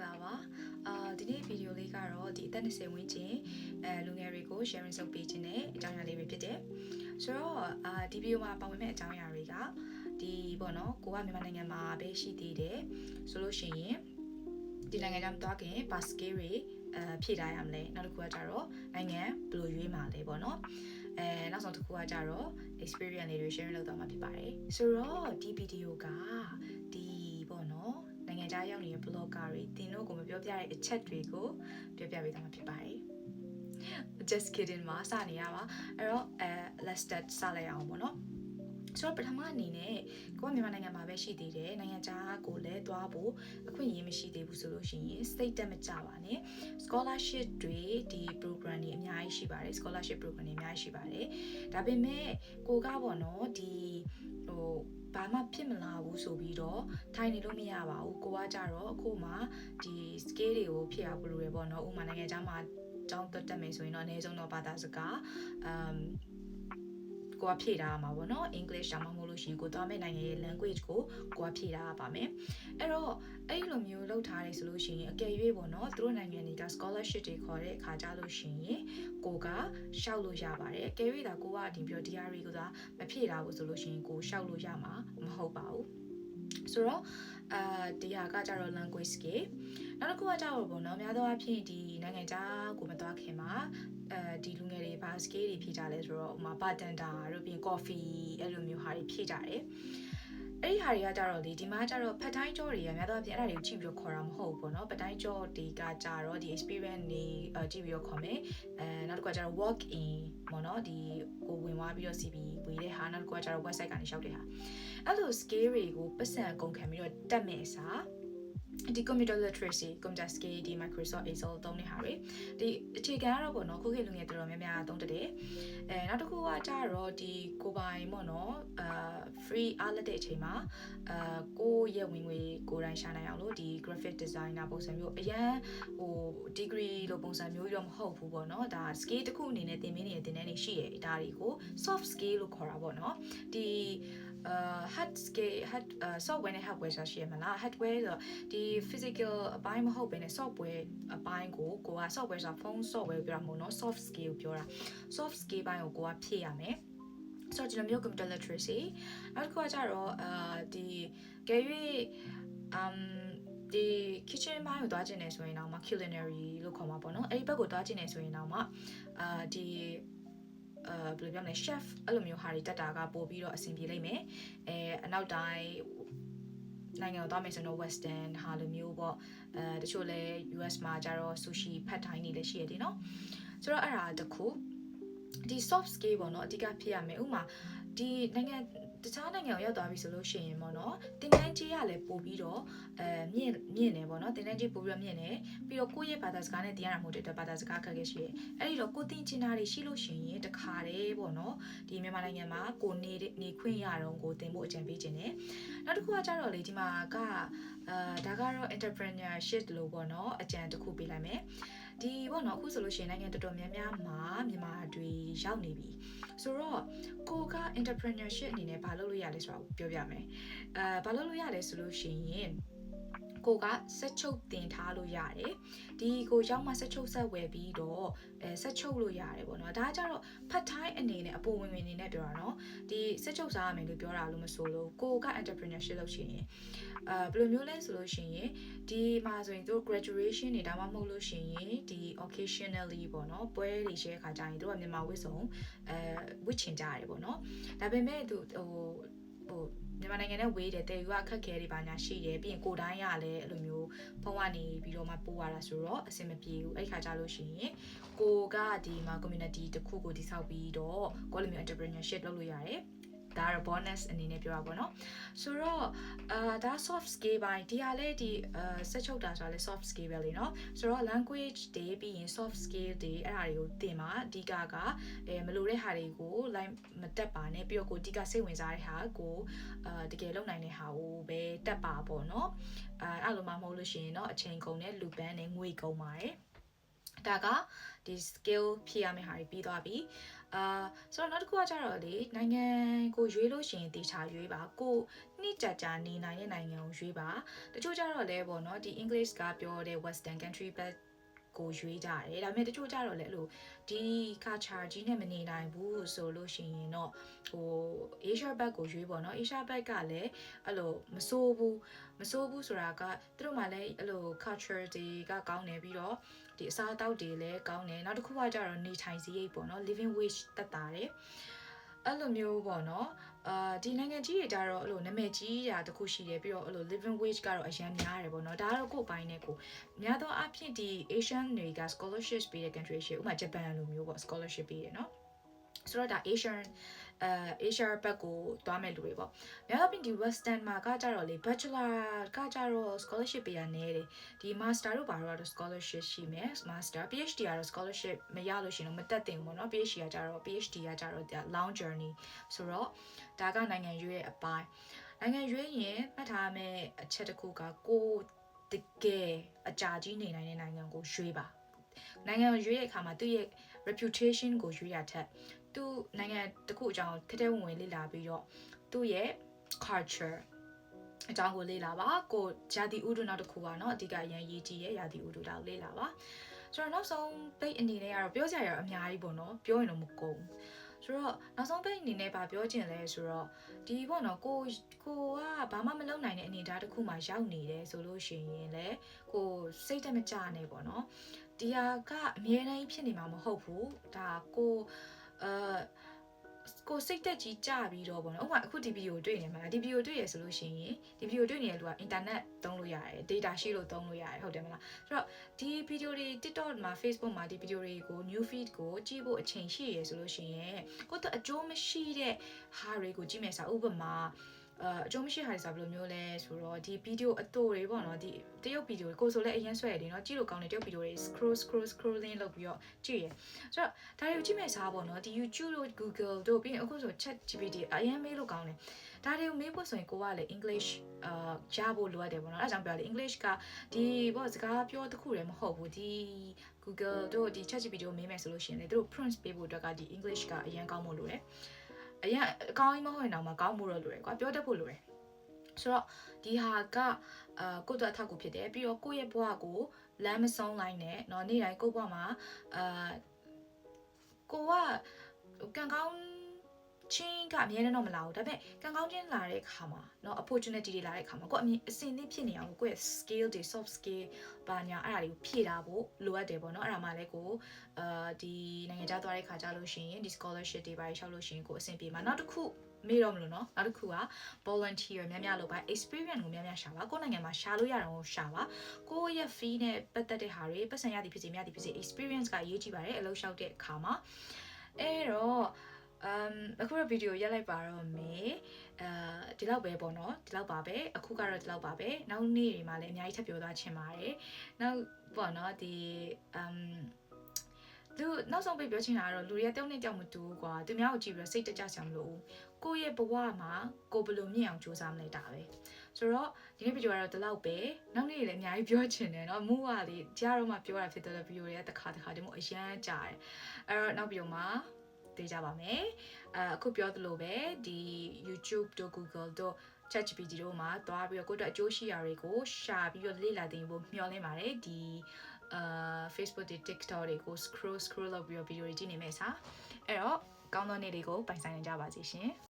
Miglava ဒီနေ့ဗီဒီယိုလေးကတော့ဒီအသက်20ဝန်းကျင်လူငယ်တွေကို sharing လုပ်ပေးခြင်းနဲ့အကြောင်းအရာလေးတွေဖြစ်တယ်ဆိုတော့ဒီဗီဒီယိုမှာပါဝင်မဲ့အကြောင်းအရာတွေကဒီပေါ့နော်ကိုကမြန်မာနိုင်ငံမှာပဲရှိသေးတယ်ဆိုလို့ရှိရင်ဒီနိုင်ငံကမသွားခင် basket တွေဖြည့်ထားရမလဲနောက်တစ်ခုကကြတော့နိုင်ငံဘယ်လိုရွေးမှာလဲပေါ့နော်နောက်ဆုံးတစ်ခုကကြတော့ experience လေးတွေ sharing လုပ်သွားမှာဖြစ်ပါတယ်ဆိုတော့ဒီဗီဒီယိုကဒီပေါ့နော်နိုင်ငံခြားရောက်နေတဲ့ blogger တွေတင်တို့ကိုမပြောပြတဲ့အချက်တွေကိုပြောပြပေးသွားမှာဖြစ်ပါတယ် just kidding မှာစနေရပါအဲ့တော့let's start စလိုက်အောင်ပေါ့နော်ဆိုတော့ပထမအနေနဲ့ကိုကမြန်မာနိုင်ငံမှာပဲရှိသေးတယ်နိုင်ငံခြားကိုလည်းသွားဖို့အခွင့်အရေးမရှိသေးဘူးဆိုလို့ရှိရင်စိတ်တက်မကြပါနဲ့ scholarship တွေဒီ program တွေအများကြီးရှိပါတယ် scholarship program တွေအများကြီးရှိပါတယ်ဒါပေမဲ့ကိုကပေါ့နော်ဒီဘာမှဖြစ်မလာဘူးဆိုပြီးတော့ထိုင်နေလို့မရပါဘူးကိုကကြတော့အခုမှဒီ skill တွေကိုဖြည့်ရဖို့လိုရပေါ့နော်ဥပမာနိုင်ငံခြားမှာကျောင်းတက်မယ်ဆိုရင်တော့အနည်းဆုံးတော့ဘာသာစကားကိုကဖြည့်ထားမှာပေါ့နော် English ဒါမှမဟုတ်လို့ရှိရင်ကိုသွားမယ့်နိုင်ငံရဲ့ language ကိုကဖြည့်ထားပါမယ်အဲ့တော့အဲ့လိုမျိုးလုပ်ထားတယ်ဆိုလို့ရှိရင်အကယ်၍ပေါ့နော်သူတို့နိုင်ငံတွေက scholarship တွေခေါ်တဲ့အခါကြလို့ရှိရင်ကိုကရှောက်လို့ရပါတယ်အကယ်၍ဒါကိုကဒီပြော diary ကိုသာမဖြည့်ထားဘူးဆိုလို့ရှိရင်ကိုရှောက်လို့ရမှာမဟုတ်ပါဘူးဆိုတော့ဒီဟာကကြတော့ language skill နောက်တစ်ခုကကြတော့ပေါ့နော်များသောအားဖြင့်ဒီနိုင်ငံခြားကိုမသွားခင်မှာဒီလူငယ်တွေဘာ skill တွေဖြည့်ကြလဲဆိုတော့ဥပမာ bartender တို့ပြီး coffee အဲ့လိုမျိုးဟာတွေဖြည့်ကြတယ်အဲ့ဒီဟာတွေကကြတော့လေဒီမှာကြတော့ဖတ်တိုင်းကြောတွေကများသောအားဖြင့်အဲ့ဒါတွေကိုကြည့်ပြီးတော့ခေါ်တာမဟုတ်ဘူးပေါ့နော်ဖတ်တိုင်းကြောတွေကကြတော့ဒီ experience တွေကြည့်ပြီးတော့ခေါ်မယ်နောက်တစ်ခုကကြတော့ walk in ပေါ့နော်ဒီကိုဝင်သွားပြီးတော့ CV ဝေးတဲ့ဟာနောက်တစ်ခုကကြတော့ website ကနေရှောက်တဲ့ဟာအဲ့လို skill တွေကိုပတ်စံကုန်ခံပြီးတော့တက်မယ်စားဒီ computer literacy computer skill ဒီ Microsoft Excel သုံးတဲ့ဟာတွေဒီအခြေခံကတော့ပေါ့နော်ခုခေတ်လူငယ်တော်တော်များများသုံးတတ်တယ်နောက်တစ်ခုကကြတော့ဒီကိုပိုင်ပေါ့နော်free အားလက်တဲ့အချိန်မှာကိုရဲ့ဝင်ငွေကိုယ်တိုင်ရှာနိုင်အောင်လို့ဒီ graphic designer ပုံစံမျိုးအရန်degree လို့ပုံစံမျိုးရောမဟုတ်ဘူးပေါ့နော်ဒါ skill တစ်ခုအနေနဲ့သင်ပေးနေတဲ့သင်တန်းတွေရှိတယ်ဒါတွေကို soft skill လို့ခေါ်တာပေါ့နော်ဒီhard skill hard software နဲ့ hardware ရှိရမလား hardware ဆိုတော့ဒီ physical အပိုင်းမဟုတ်ဘဲနဲ့ software အပိုင်းကိုက software ဆိုတာ phone software ပြောတာမဟုတ်နော် soft skill ပြောတာ soft skill ဘိုင်းကိုဖြည့်ရမယ်ဆိုတော့ကျွန်တော်မျိုး computer literacy နောက်တစ်ခုကကြတော့ဒီကဲ၍ဒီ kitchen ဘိုင်းကိုသွားကျင်နေဆိုရင်တော့ culinary လို့ခေါ်မှာပေါ့နော်အဲ့ဒီဘက်ကိုသွားကျင်နေဆိုရင်တော့ဒီဘယ်လိုပြောမလဲ chef အဲ့လိုမျိုးဟာတွေတက်တာကပို့ပြီးတော့အဆင်ပြေလိမ့်မယ်အနောက်တိုင်းနိုင်ငံကိုသွားမယ်ဆိုတော့ western ဟာလိုမျိုးပေါ့တချို့လဲ US မှာကြတော့ sushi ဖတ်တိုင်းနေလည်းရှိရတယ်နော်ဆိုတော့အဲ့ဒါတခုဒီ soft skill ပေါ့နော်အဓိကဖြစ်ရမယ်ဥပမာဒီနိုင်ငံတခြားနိုင်ငံကိုရောက်သွားပြီဆိုလို့ရှိရင်ပေါ့နော်တင်တန်းကြီးကလည်းပို့ပြီးတော့မြင့်နေပေါ့နော်တင်တန်းကြီးပို့ပြီးတော့မြင့်နေပြီးတော့ကိုယ့်ရဲ့ဘာသာစကားနဲ့တင်ရတာမဟုတ်တဲ့ဘာသာစကားခက်ခဲရှိတယ်အဲ့ဒီတော့ကိုတင်ချင်တာတွေရှိလို့ရှိရင်တခါတည်းပေါ့နော်ဒီမြန်မာနိုင်ငံမှာကိုနေခွင့်ရတော့ကိုတင်ဖို့အကြံပေးခြင်းတယ်နောက်တစ်ခုကကြတော့လေဒီမှာကဒါကတော့ entrepreneurship လို့ပေါ့နော်အကြံတစ်ခုပေးလိုက်မယ်ဒီပေါ့နော်အခုဆိုလို့ရှိရင်နိုင်ငံတော်တော်များများမှာမြန်မာတွေရောက်နေပြီဆိုတော့ကိုက entrepreneurship အနေနဲ့ဘာလုပ်လို့ရလဲဆိုတာကိုပြောပြမယ်ဘာလုပ်လို့ရလဲဆိုလို့ရှိရင်ကိုကဆက်ချုပ်တင်ထားလို့ရတယ်ဒီကိုရောက်မှဆက်ချုပ်ဆက်ဝယ်ပြီးတော့ဆက်ချုပ်လို့ရတယ်ပေါ့နော်ဒါကကြတော့ဖတ်တိုင်းအနေနဲ့အပေါ်ဝင်အနေနဲ့ပြောတာနော်ဒီဆက်ချုပ်စားရမယ်လို့ပြောတာလို့မဆိုလို့ကိုက entrepreneurship လုပ်ရှင်ရင်ဘယ်လိုမျိုးလဲဆိုလို့ရှိရင်ဒီမှာဆိုရင်သူ graduation တွေဒါမှမဟုတ်လို့ရှိရင်ဒီ occasionally ပေါ့နော်ပွဲတွေရှဲခါကြရင်သူကမြန်မာဝတ်စုံဝတ်ချင်ကြရတယ်ပေါ့နော်ဒါပေမဲ့သူမြန်မာနိုင်ငံနဲ့ဝေးတယ်တဲ့ယူကအခက်ခဲတွေပါညာရှိတယ်ပြီးရင်ကိုတိုင်းရလည်းအဲ့လိုမျိုးဖုန်းကနေပြီးတော့မှပို့ရတာဆိုတော့အဆင်မပြေဘူးအဲ့ခါကြလို့ရှိရင်ကိုကဒီမှာ community တစ်ခုကိုတည်ဆောက်ပြီးတော့ကိုလိုမျိုး entrepreneurship လုပ်လို့ရတယ်ဒါကတော့ bonus အနေနဲ့ပြောတာပေါ့နော်ဆိုတော့ဒါ soft skill ပိုင်းဒီဟာလေးဒီဆက်ချုပ်တာဆိုတာလေ soft skill ပဲလေနော်ဆိုတော့ language တွေပြီးရင် soft skill တွေအဲ့ဟာတွေကိုသင်ပါအဓိကမလိုတဲ့ဟာတွေကို line မတက်ပါနဲ့ပြီးတော့ကိုအဓိကစိတ်ဝင်စားတဲ့ဟာကိုတကယ်လုပ်နိုင်တဲ့ဟာကိုပဲတက်ပါပေါ့နော်အဲ့လိုမှမဟုတ်လို့ရှိရင်တော့အချိန်ကုန်နဲ့လူပန်းနဲ့ငွေကုန်ပါတယ်ဒါကဒီ skill ဖြည့်ရမယ့်ဟာတွေပြီးသွားပြီ ဆိုတော့နောက်တစ်ခုကကြတော့လေနိုင်ငံကိုရွေးလို့ရှိရင်တေချာရွေးပါကိုနှစ်ကြာနေနိုင်တဲ့နိုင်ငံကိုရွေးပါတချို့ကြတော့လဲပေါ့နော်ဒီ English ကပြောတဲ့ Western country ဘက်ကိုရွေးကြတယ်ဒါပေမဲ့တချို့ကြတော့လေအဲ့လိုဒီ culture ကြီးနဲ့မနေနိုင်ဘူးဆိုလို့ရှိရင်တော့ဟို Asia ဘက်ကိုရွေးပေါ့နော် Asia ဘက်ကလည်းအဲ့လိုမဆိုးဘူးဆိုတာကသူတို့မှလည်းအဲ့လို culture တွေကကောင်းတယ်ပြီးတော့ဒီအစားအသောက်တွေလည်းကောင်းတယ်နောက်တစ်ခုကကြတော့နေထိုင်စရိတ်ပေါ့နော် living wage တက်တာတယ်အဲ့လိုမျိုးပေါ့နော်ဒီနိုင်ငံကြီးတွေကြတော့အဲ့လိုနာမည်ကြီးတာတခုရှိတယ်ပြီးတော့အဲ့လို living wage ကတော့အရင်များတယ်ပေါ့နော်ဒါကတော့ကိုယ်ပိုင်းနဲ့ကိုများသောအားဖြင့်ဒီ Asian တွေက scholarship ပေးတဲ့ country ရှိဥပမာဂျပန်လိုမျိုးပေါ့ scholarship ပေးတယ်နော်ဆိုတော့ဒါ Asia ဘက်ကိုသွားမဲ့လူတွေပေါ့များသောအားဖြင့်ဒီ Western မှာကကြတော့လေ Bachelor ကကြတော့ scholarship ပေးရနေတယ်ဒီ Master တို့ဘာလို့တော့ scholarship ရှိမယ် Master PhD ကတော့ scholarship မရလို့ရှိရင်တော့မတက်သင့်ဘူးပေါ့နော် PhD ကကြတော့ long journey ဆိုတော့ဒါကနိုင်ငံရွေးရဲ့အပိုင်းနိုင်ငံရွေးရင်မှတ်ထားမယ့်အချက်တစ်ခုကကိုတကယ်အကြာကြီးနေနိုင်တဲ့နိုင်ငံကိုရွေးပါနိုင်ငံရွေးတဲ့အခါမှာသူ့ရဲ့ reputation ကိုရွေးရထက်သူနိုင်ငံတစ်ခုအကြောင်းထက်ဝင်လေ့လာပြီးတော့သူ့ရဲ့ culture အကြောင်းကိုလေ့လာပါကိုဂျာတိဥဒုနောက်တစ်ခုပါเนาะအဓိကအရင်ရေးကြည့်ရဲ့ဂျာတိဥဒုတာကိုလေ့လာပါဆိုတော့နောက်ဆုံးပိတ်အနေနဲ့ကတော့ပြောစရာရအများကြီးပေါ့เนาะပြောရင်တော့မကုန်ဆိုတော့နောက်ဆုံးပိတ်အနေနဲ့ဗာပြောချင်လဲဆိုတော့ဒီပေါ့နော်ကိုကဘာမှမလုပ်နိုင်တဲ့အနေအထားတစ်ခုမှရောက်နေတယ်ဆိုလို့ရှိရင်လေကိုစိတ်တမကြနဲ့ပေါ့နော်ဒီဟာကအမြဲတမ်းဖြစ်နေမှာမဟုတ်ဘူးဒါကိုစိတ်သက်ကြီးကြပြီးတော့ပေါ့နော်ဥပမာအခုဒီဗီဒီယိုတွေ့နေမှာဒီဗီဒီယိုတွေ့ရဆိုလို့ရှိရင်ဒီဗီဒီယိုတွေ့နေတဲ့လူကအင်တာနက်သုံးလို့ရတယ် data ရှိလို့သုံးလို့ရတယ်ဟုတ်တယ်မလားဆိုတော့ဒီဗီဒီယိုတွေ TikTok မှာ Facebook မှာဒီဗီဒီယိုတွေကို new feed ကိုကြည့်ဖို့အချိန်ရှိရဆိုလို့ရှိရင်ကိုယ့်အကျိုးမရှိတဲ့ဟာတွေကိုကြည့်မယ်ဆိုဥပမာအကျိုးမရှိဟာတွေဆိုဘယ်လိုမျိုးလဲဆိုတော့ဒီဗီဒီယိုအတူတွေပေါ့နော်ဒီတရုတ်ဗီဒီယိုကိုဆိုလည်းအရင်ဆွဲရတယ်เนาะကြည့်လို့ကောင်းတဲ့တရုတ်ဗီဒီယိုတွေ scrolling လုပ်ပြီးတော့ကြည့်ရဆိုတော့ဒါတွေကိုကြည့်မယ်စားပေါ့နော်ဒီ YouTube တို့ Google တို့ပြီးရင်အခုဆို ChatGPT အရင်မေးလို့ကောင်းတယ်ဒါတွေကိုမေးဖို့ဆိုရင်ကိုကလည်း English ရဖို့လိုအပ်တယ်ပေါ့နော်အဲဒါကြောင့်ပြောလေ English ကဒီပေါ့စကားပြောတခုတည်းမဟုတ်ဘူးဒီ Google တို့ဒီ ChatGPT တို့မေးမယ်ဆိုလို့ရှိရင်လေသူတို့ prompt ပေးဖို့အတွက်ကဒီ English ကအရင်ကောင်းဖို့လိုတယ်အရင်အကောင်းကြီးမဟုတ်ရင်တော့မကောင်းမှုတော့လိုတယ်ကွာပြောတတ်ဖို့လိုတယ်ဆိုတော့ဒီဟာကကိုယ့်အတွက်အထောက်အကူဖြစ်တယ်ပြီးတော့ကိုယ့်ရဲ့ဘဝကိုလမ်းမဆုံးလိုက်နဲ့เนาะနေ့တိုင်းကိုယ့်ဘဝမှာကိုကကံကောင်းချင်းကအများနဲ့တော့မလာဘူးဒါပေမဲ့ကံကောင်းချင်းလာတဲ့အခါမှာเนาะ opportunity တွေလာတဲ့အခါမှာကိုယ်အစင်သင့်ဖြစ်နေအောင်ကိုယ့်ရဲ့ skill တွေ soft skill ဘာညာအဲ့ဒါတွေကိုဖြည့်ထားဖို့လိုအပ်တယ်ပေါ့เนาะအဲ့ဒါမှလည်းကိုဒီနိုင်ငံခြားသွားတဲ့ခါကြလို့ရှိရင်ဒီ scholarship တွေပါရှောက်လို့ရှိရင်ကိုအဆင်ပြေမှာနောက်တစ်ခုမေးတော့မလို့เนาะနောက်တစ်ခုက volunteer များများလုပ်ပါ experience ကိုများများရှာပါကိုယ့်နိုင်ငံမှာရှာလို့ရတော့ရှာပါကိုယ့်ရဲ့ fee နဲ့ပတ်သက်တဲ့ဟာတွေပတ်စံရသည်ဖြစ်စေမရသည်ဖြစ်စေ experience ကအရေးကြီးပါတယ်အလုပ်လျှောက်တဲ့အခါမှာအဲ့တော့အခုတော့ဗီဒီယိုရက်လိုက်ပါတော့မယ်ဒီလောက်ပဲပေါ့နော်ဒီလောက်ပါပဲအခုကတော့ဒီလောက်ပါပဲနောက်နေ့တွေမှာလည်းအများကြီးထပ်ပြောသွားချင်ပါတယ်နောက်ပေါ့နော်ဒီသူနောက်ဆုံးပြောချင်တာကတော့လူတွေကတောင်းနေတောင်းမတူကွာသူများကိုကြည့်ပြီးတော့စိတ်တကြဆံမလို့ကိုယ့်ရဲ့ဘဝမှာကိုဘယ်လိုမြင့်အောင်ကြိုးစားမလဲတာပဲဆိုတော့ဒီနေ့ဗီဒီယိုကတော့ဒီလောက်ပဲနောက်နေ့လည်းအများကြီးပြောချင်တယ်เนาะမူကလေကြားတော့မှပြောတာဖြစ်တဲ့ဗီဒီယိုတွေကတစ်ခါတည်းမို့အရန်ကြာတယ်အဲ့တော့နောက်ဗီဒီယိုမှာသိကြပါမယ်အခုပြောသလိုပဲဒီ YouTube တို့ Google တို့ ChatGPT တို့မှာသွားပြီးတော့ကိုယ့်အတွက်အကျိုးရှိရာတွေကိုရှာပြီးတော့လေ့လာသင်ဖို့မျှော်လင့်ပါတယ်ဒီFacebook တွေ TikTok တွေကို scroll လုပ်ပြီးတော့ဗီဒီယိုတွေကြည့်နေမယ်စာအဲ့တော့ကောင်းသောနေ့တွေကိုပိုင်ဆိုင်နိုင်ကြပါစေရှင်